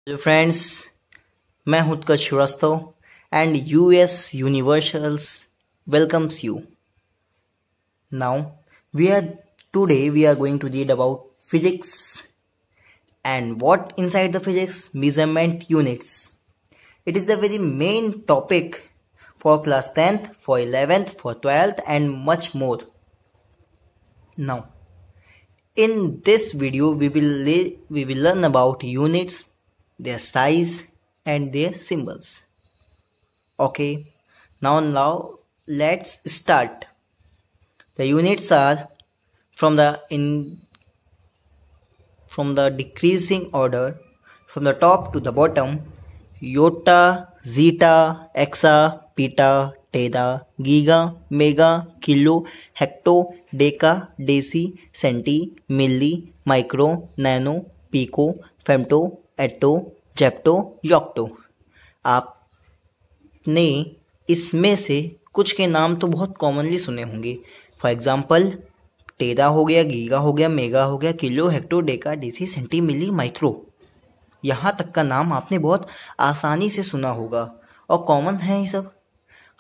Hello friends, मैं हूं Utkarsh Srivastava and US universals welcomes you. Now we are going to read about physics and what inside the physics measurement units. It is the very main topic for class 10th, for 11th, for 12th and much more. Now in this video we will learn about units, their size and their symbols. Okay, now let's start. The units are from the decreasing order, from the top to the bottom: iota, zeta, exa, peta, teta, giga, mega, kilo, hecto, deca, deci, centi, milli, micro, nano, pico, femto, auto, Zepto, योक्टो. आपने इसमें से कुछ के नाम तो बहुत commonly सुने होंगे. फॉर एग्जाम्पल टेरा हो गया, गीगा हो गया, मेगा हो गया, kilo, hecto, deca, deci, centi, milli, micro. यहाँ तक का नाम आपने बहुत आसानी से सुना होगा और कॉमन है ये सब.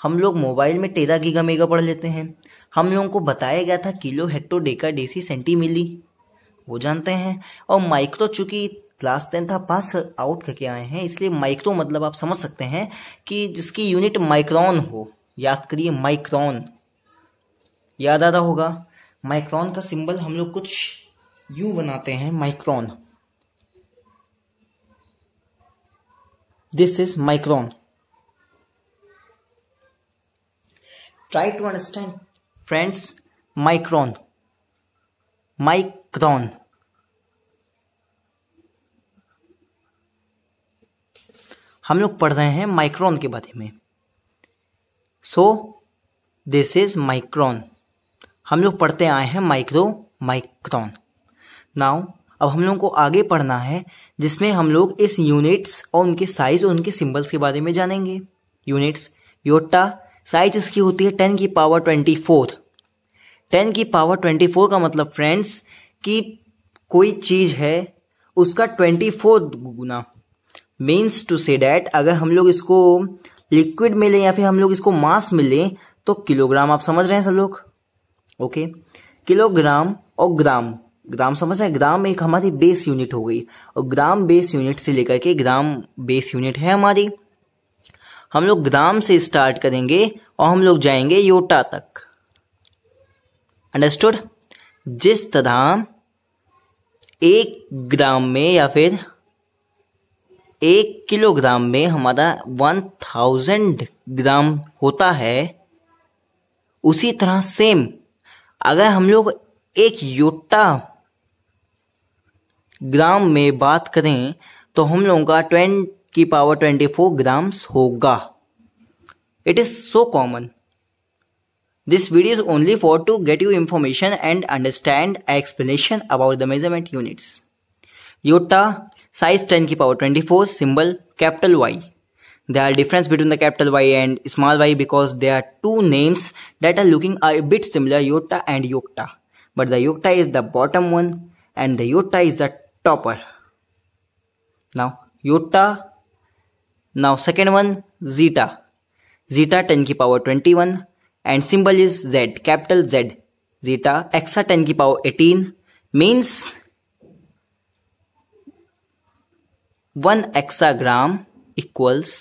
हम लोग मोबाइल में टेरा, गीगा, मेगा पढ़ लेते हैं. हम लोगों को बताया गया था kilo, hecto, deca, deci, centi, milli, वो जानते हैं. और माइक्रो चूंकि क्लास 10 था पास आउट करके आए हैं, इसलिए माइक्रो मतलब आप समझ सकते हैं कि जिसकी यूनिट माइक्रोन हो. याद करिए, माइक्रोन याद आ रहा होगा. माइक्रोन का सिंबल हम लोग कुछ यूं बनाते हैं, micron. This is micron. Try to understand friends. Micron, micron. हम लोग पढ़ रहे हैं माइक्रोन के बारे में. So this is micron. हम लोग पढ़ते आए हैं माइक्रो, माइक्रोन. नाउ अब हम लोग को आगे पढ़ना है जिसमें हम लोग इस यूनिट्स और उनके साइज और उनके सिंबल्स के बारे में जानेंगे. यूनिट्स, योटा, साइज इसकी होती है 10 की पावर 24. 10 की पावर 24 का मतलब फ्रेंड्स कि कोई चीज है उसका 24 गुना. मीन्स टू से डैट अगर हम लोग इसको लिक्विड में लें या फिर हम लोग इसको मास में लें तो किलोग्राम. आप समझ रहे हैं सब लोग? ओके. किलोग्राम और ग्राम, ग्राम समझ रहे हैं. ग्राम एक हमारी बेस यूनिट हो गई और ग्राम बेस यूनिट से लेकर के ग्राम बेस यूनिट है हमारी. हम लोग ग्राम से स्टार्ट करेंगे और हम लोग जाएंगे योटा तक. अंडरस्टूड? जिस तरह 1 ग्राम में या फिर 1 किलोग्राम में हमारा 1000 ग्राम होता है, उसी तरह सेम अगर हम लोग एक योटा ग्राम में बात करें तो हम लोगों का 10 की पावर 24 ग्राम्स होगा. It is so common. This video is only for to get you information and understand explanation about the measurement units. Yotta, size 10 की power 24, symbol capital Y. There are difference between the capital Y and small y because there are two names that are looking a bit similar, iota and iota. But the iota is the bottom one and the iota is the topper. Now iota. Now second one, zeta. Zeta 10 की power 21 and symbol is Z, capital Z. Zeta. Exa 10 की power 18 means 1 hexagram equals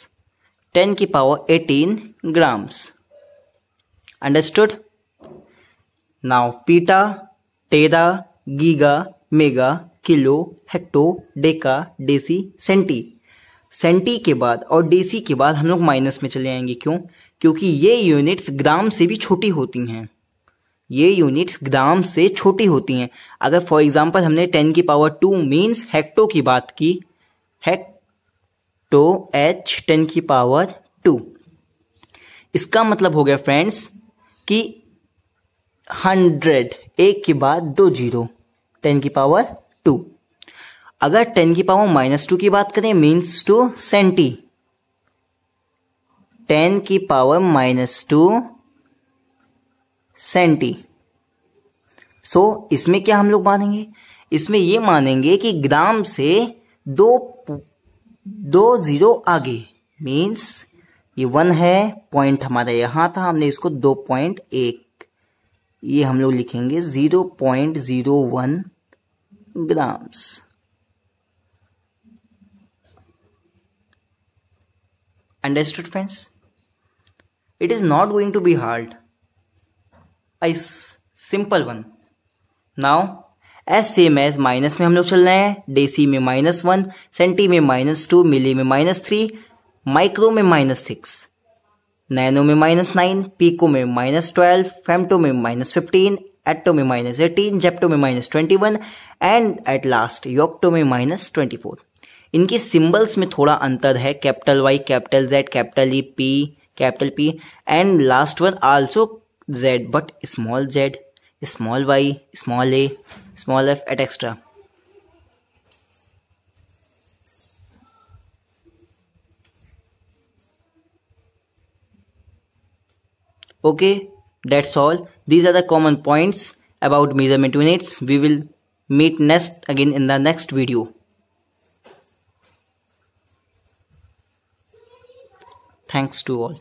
10 की power 18 grams. Understood? Now peta, tera, giga, mega, kilo, hecto, deca, deci, centi. Centi के बाद और deci के बाद हम लोग माइनस में चले आएंगे. क्यों? क्योंकि ये यूनिट्स ग्राम से भी छोटी होती हैं. ये यूनिट्स ग्राम से छोटी होती हैं. अगर फॉर एग्जांपल हमने 10 की पावर 2 मीन्स हेक्टो की बात की, हेक्टो H 10 की पावर 2. इसका मतलब हो गया फ्रेंड्स कि 100, एक के बाद 2 जीरो, 10 की पावर 2. अगर 10 की पावर -2 की बात करें मीन्स टू सेंटी, 10 की पावर -2 सेंटी. सो इसमें क्या हम लोग मानेंगे? इसमें ये मानेंगे कि ग्राम से 2 2 0 आगे मीन्स ये 1 है, पॉइंट हमारा यहां था, हमने इसको 2.1 ये हम लोग लिखेंगे 0.01 grams. Understood, friends? It is not going to be hard. A simple one. Now, as same as minus में हम लोग चल रहे हैं, डेसी में -1, सेंटी में -2, मिली में -3, माइक्रो में -6, नैनो में -9, पीको में -12, फेम्टो में -15, एटो में -18, जेप्टो में -21 एंड एट लास्ट योक्टो में -24। इनकी सिंबल्स में थोड़ा अंतर है, capital Y, capital Z, capital E, P and last one also Z but small Z, small Y, small A, small F et extra. Okay, that's all. These are the common points about measurement units. We will meet next again in the next video. Thanks to all.